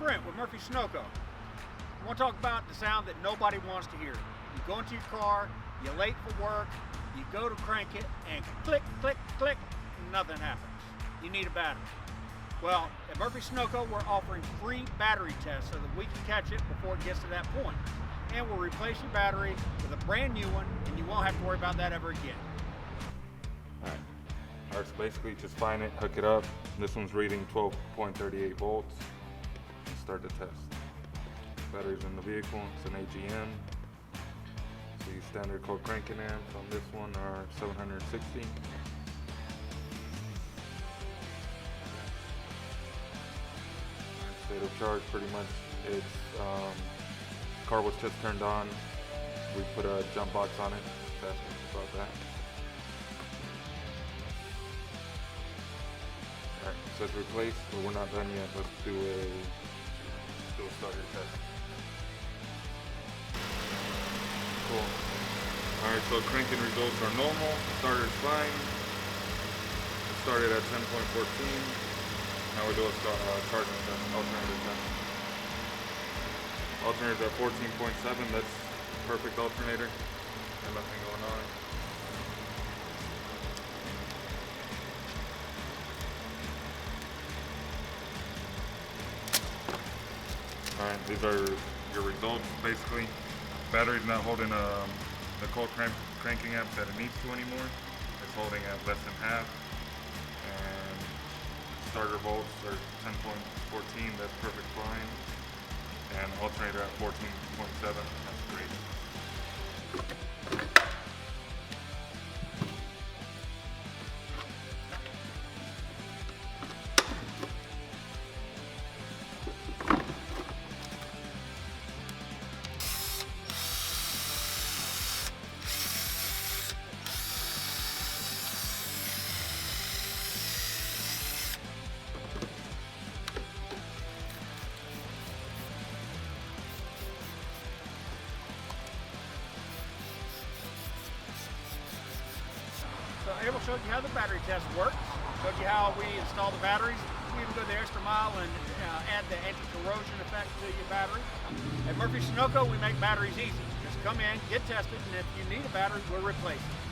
Brent with Murphy Sunoco. I want to talk about the sound that nobody wants to hear. You go into your car, you're late for work, you go to crank it, and click, click, click, nothing happens. You need a battery. Well, at Murphy Sunoco, we're offering free battery tests so that we can catch it before it gets to that point. And we'll replace your battery with a brand new one, and you won't have to worry about that ever again. Alright, so basically just find it, hook it up. This one's reading 12.38 volts. Start the test. Batteries in the vehicle, it's an AGM. So your standard cold cranking amps on this one are 760. State of charge, pretty much it's car was just turned on. We put a jump box on it. That's about that. Alright, it says replace, but we're not done yet. Let's do a starter test. Cool. Alright, so cranking results are normal. Starter's fine. It started at 10.14. Now we do a charging test, alternator test. Alternator's at 14.7. That's perfect alternator. Got nothing going on. Alright, these are your results basically. Battery's not holding the cold cranking amps that it needs to anymore. It's holding at less than half. And starter volts are 10.14, that's perfect fine. And alternator at 14.7, that's great. So Abel showed you how the battery test works, showed you how we install the batteries. We even go the extra mile and add the anti-corrosion effect to your battery. At Murphy Sunoco, we make batteries easy. Just come in, get tested, and if you need a battery, we'll replace it.